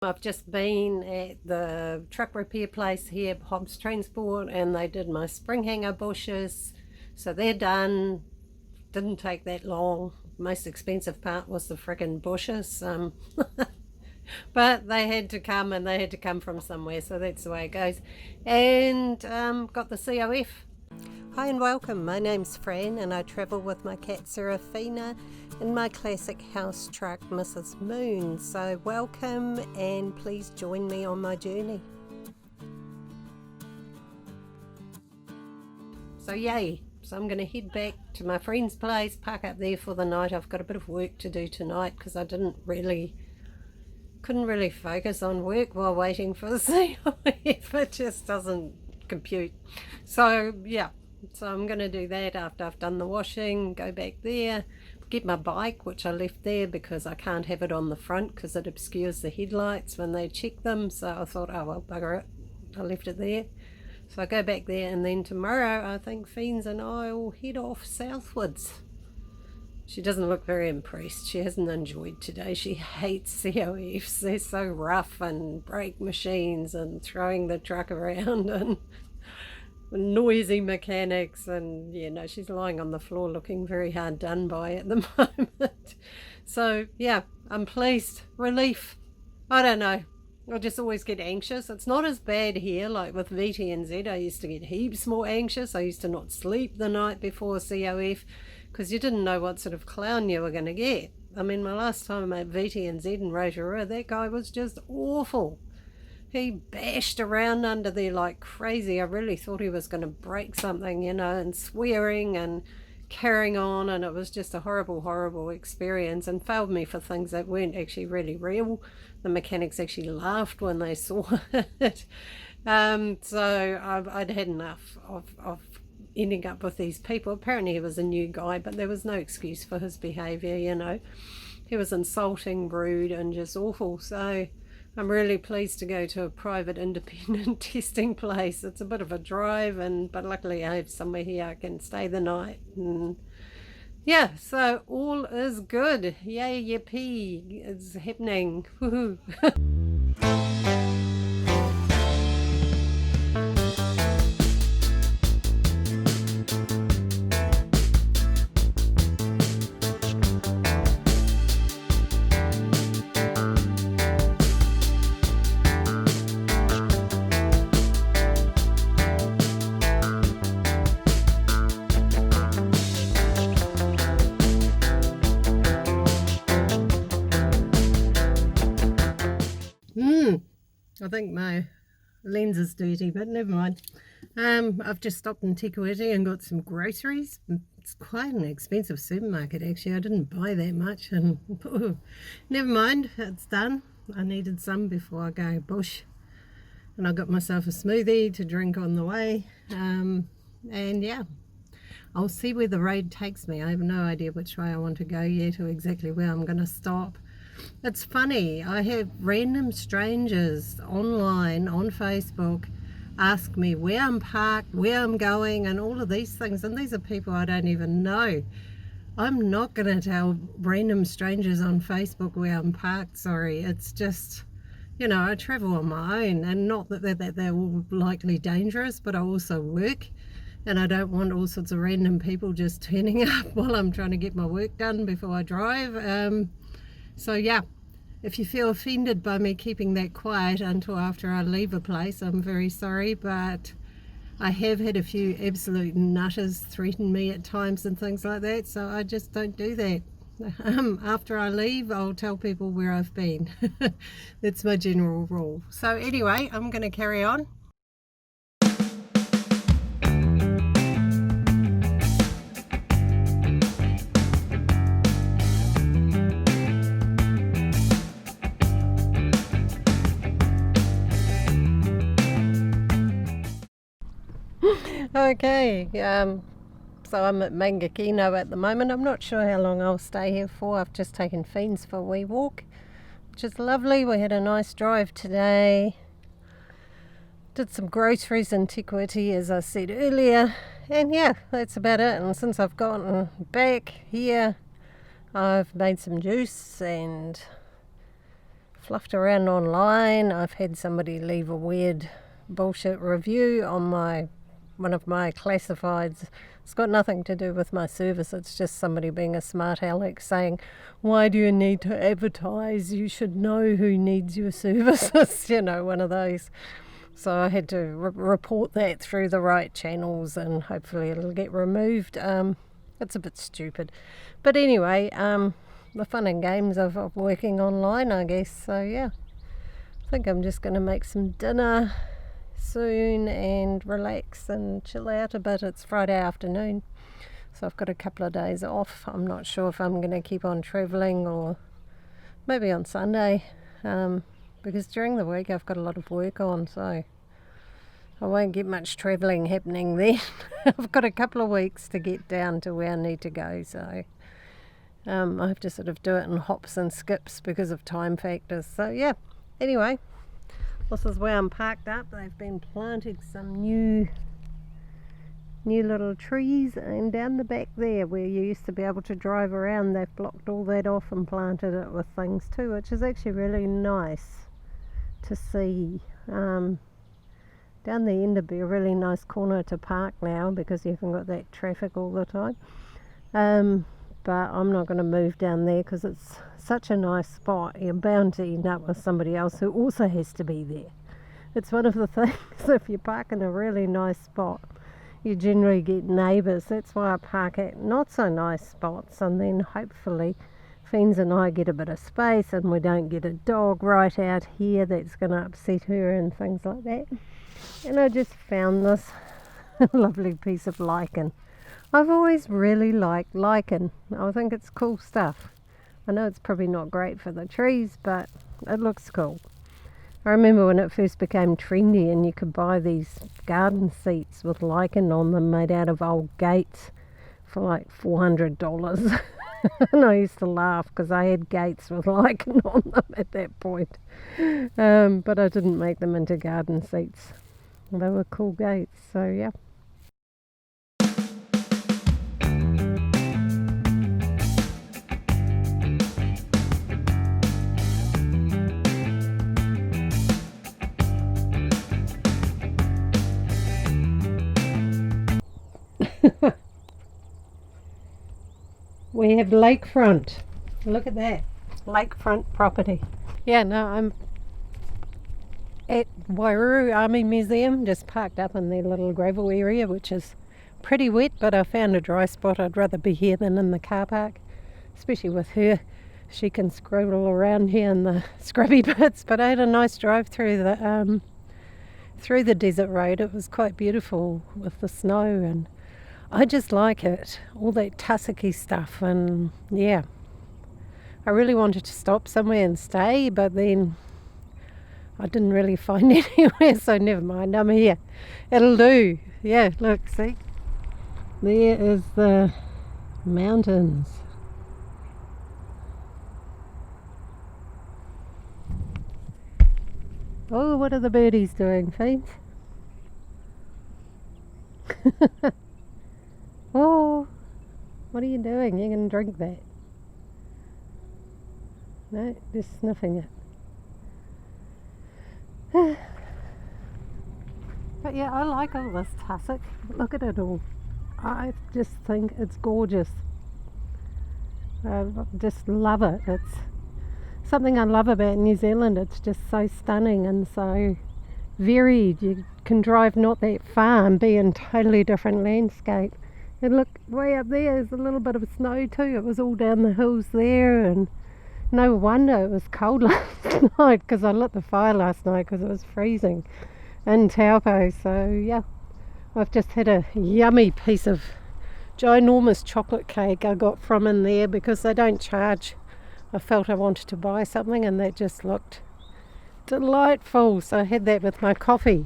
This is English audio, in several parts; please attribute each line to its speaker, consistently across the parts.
Speaker 1: I've just been at the truck repair place here, Hobbs Transport, and they did my spring hanger bushes. So they're done. Didn't take that long. Most expensive part was the friggin' bushes. But they had to come, and they had to come from somewhere, so that's the way it goes. And got the COF. Hi and welcome, my name's Fran and I travel with my cat Serafina in my classic house truck Mrs. Moon. So welcome and please join me on my journey. So yay, so I'm going to head back to my friend's place, park up there for the night. I've got a bit of work to do tonight because I couldn't really focus on work while waiting for the COF. It just doesn't compute. So yeah. So I'm going to do that after I've done the washing, go back there, get my bike, which I left there because I can't have it on the front because it obscures the headlights when they check them. So I thought, oh well, bugger it, I left it there. So I go back there, and then tomorrow I think Fiends and I will head off southwards. She doesn't look very impressed. She hasn't enjoyed today. She hates COFs. They're so rough, and brake machines and throwing the truck around and noisy mechanics, and she's lying on the floor looking very hard done by at the moment. So yeah, I'm pleased. Relief. I don't know, I just always get anxious. It's not as bad here like with VTNZ. I used to get heaps more anxious. I used to not sleep the night before COF because you didn't know what sort of clown you were going to get. I mean, my last time at VTNZ in Rotorua, that guy was just awful. He bashed around under there like crazy. I really thought he was going to break something, and swearing and carrying on, and it was just a horrible, horrible experience, and failed me for things that weren't actually really real. The mechanics actually laughed when they saw it. So I'd had enough of ending up with these people. Apparently he was a new guy, but there was no excuse for his behaviour, He was insulting, rude, and just awful. So I'm really pleased to go to a private independent testing place. It's a bit of a drive, but luckily I have somewhere here I can stay the night. And yeah, so all is good. Yay, yippee, it's happening. Woohoo. I think my lens is dirty, but never mind. I've just stopped in Te Kuiti and got some groceries. It's quite an expensive supermarket actually. I didn't buy that much, and never mind, it's done. I needed some before I go bush, and I got myself a smoothie to drink on the way. And yeah, I'll see where the road takes me. I have no idea which way I want to go yet, or exactly where I'm going to stop. It's funny, I have random strangers online on Facebook ask me where I'm parked, where I'm going, and all of these things, and these are people I don't even know. I'm not going to tell random strangers on Facebook where I'm parked, sorry. It's just, I travel on my own, and not that they're all likely dangerous, but I also work, and I don't want all sorts of random people just turning up while I'm trying to get my work done before I drive. So yeah, if you feel offended by me keeping that quiet until after I leave a place, I'm very sorry, but I have had a few absolute nutters threaten me at times and things like that, so I just don't do that. After I leave, I'll tell people where I've been. That's my general rule. So anyway, I'm going to carry on. Okay, so I'm at Mangakino at the moment. I'm not sure how long I'll stay here for. I've just taken Fiends for a wee walk, which is lovely. We had a nice drive today. Did some groceries in Te Kuiti, as I said earlier, and yeah, that's about it. And since I've gotten back here, I've made some juice and fluffed around online. I've had somebody leave a weird bullshit review on one of my classifieds. It's got nothing to do with my service. It's just somebody being a smart aleck saying, why do you need to advertise? You should know who needs your services. One of those. So I had to report that through the right channels, and hopefully it'll get removed. It's a bit stupid. But anyway, the fun and games of working online, I guess. So yeah, I think I'm just going to make some dinner soon and relax and chill out a bit. It's Friday afternoon, so I've got a couple of days off. I'm not sure if I'm going to keep on travelling or maybe on Sunday, because during the week I've got a lot of work on, so I won't get much travelling happening then. I've got a couple of weeks to get down to where I need to go, so I have to sort of do it in hops and skips because of time factors. So yeah, anyway, this is where I'm parked up. They've been planting some new little trees, and down the back there where you used to be able to drive around, they've blocked all that off and planted it with things too, which is actually really nice to see. Down the end would be a really nice corner to park now because you haven't got that traffic all the time. But I'm not going to move down there because it's such a nice spot. You're bound to end up with somebody else who also has to be there. It's one of the things, if you park in a really nice spot, you generally get neighbours. That's why I park at not so nice spots, and then hopefully Fiends and I get a bit of space and we don't get a dog right out here that's going to upset her and things like that. And I just found this lovely piece of lichen. I've always really liked lichen. I think it's cool stuff. I know it's probably not great for the trees, but it looks cool. I remember when it first became trendy and you could buy these garden seats with lichen on them made out of old gates for like $400. And I used to laugh because I had gates with lichen on them at that point. But I didn't make them into garden seats. They were cool gates, so yeah. We have lakefront. Look at that. Lakefront property. Yeah, no, I'm at Wairuru Army Museum, just parked up in their little gravel area, which is pretty wet, but I found a dry spot. I'd rather be here than in the car park, especially with her. She can scrabble around here in the scrubby bits, but I had a nice drive through the desert road. It was quite beautiful with the snow, and I just like it, all that tussocky stuff. And yeah, I really wanted to stop somewhere and stay, but then I didn't really find anywhere, so never mind, I'm here. It'll do. Yeah, look, see? There is the mountains. Oh, what are the birdies doing, Fiends? Oh, what are you doing? You can drink that. No, just sniffing it. But yeah, I like all this tussock. Look at it all. I just think it's gorgeous. I just love it. It's something I love about New Zealand. It's just so stunning and so varied. You can drive not that far and be in totally different landscape. And look, way up there is a little bit of snow too. It was all down the hills there, and no wonder it was cold last night because I lit the fire last night because it was freezing in Taupo. So yeah, I've just had a yummy piece of ginormous chocolate cake I got from in there because they don't charge. I felt I wanted to buy something and that just looked delightful, so I had that with my coffee.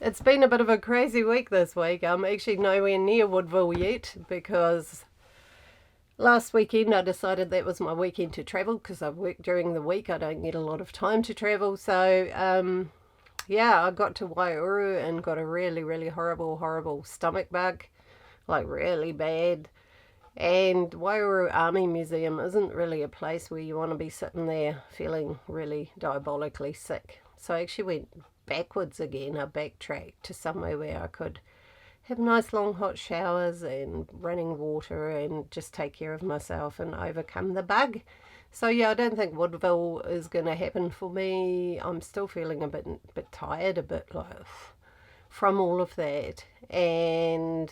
Speaker 1: It's been a bit of a crazy week this week. I'm actually nowhere near Woodville yet because last weekend I decided that was my weekend to travel because I work during the week. I don't get a lot of time to travel. So yeah, I got to Wairuru and got a really horrible stomach bug, like really bad. And Wairau Army Museum isn't really a place where you want to be sitting there feeling really diabolically sick. So I actually went backwards again. I backtracked to somewhere where I could have nice long hot showers and running water and just take care of myself and overcome the bug. So yeah, I don't think Woodville is going to happen for me. I'm still feeling a bit tired, a bit like from all of that, and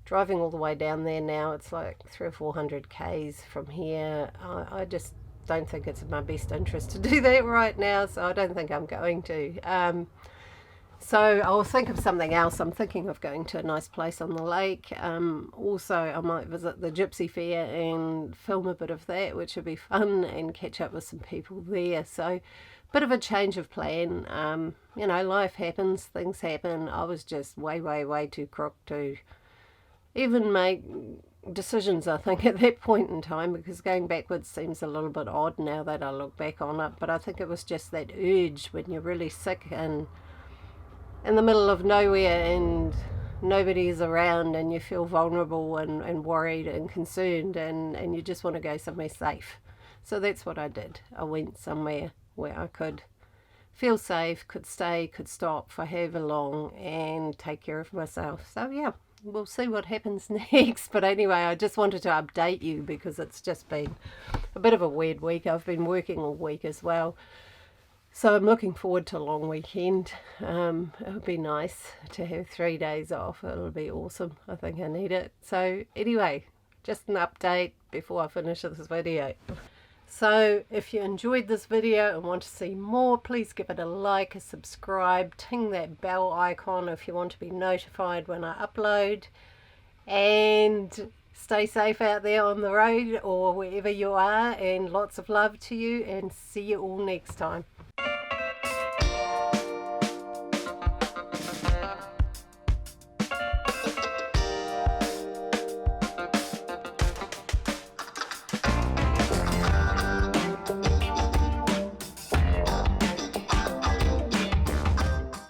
Speaker 1: driving all the way down there now. It's like 300 or 400 k's from here. I just don't think it's in my best interest to do that right now, so I don't think I'm going to. So I'll think of something else. I'm thinking of going to a nice place on the lake. Also, I might visit the Gypsy Fair and film a bit of that, which would be fun, and catch up with some people there. So, bit of a change of plan. Life happens, things happen. I was just way too crook to even make decisions, I think, at that point in time, because going backwards seems a little bit odd now that I look back on it. But I think it was just that urge when you're really sick and in the middle of nowhere and nobody's around and you feel vulnerable and worried and concerned, and you just want to go somewhere safe. So that's what I did. I went somewhere where I could feel safe, could stay, could stop for however long and take care of myself. So yeah, we'll see what happens next. But anyway, I just wanted to update you because it's just been a bit of a weird week. I've been working all week as well. So I'm looking forward to a long weekend. It'll be nice to have 3 days off. It'll be awesome. I think I need it. So anyway, just an update before I finish this video. So if you enjoyed this video and want to see more, please give it a like, a subscribe, ting that bell icon if you want to be notified when I upload. And stay safe out there on the road or wherever you are, and lots of love to you, and see you all next time.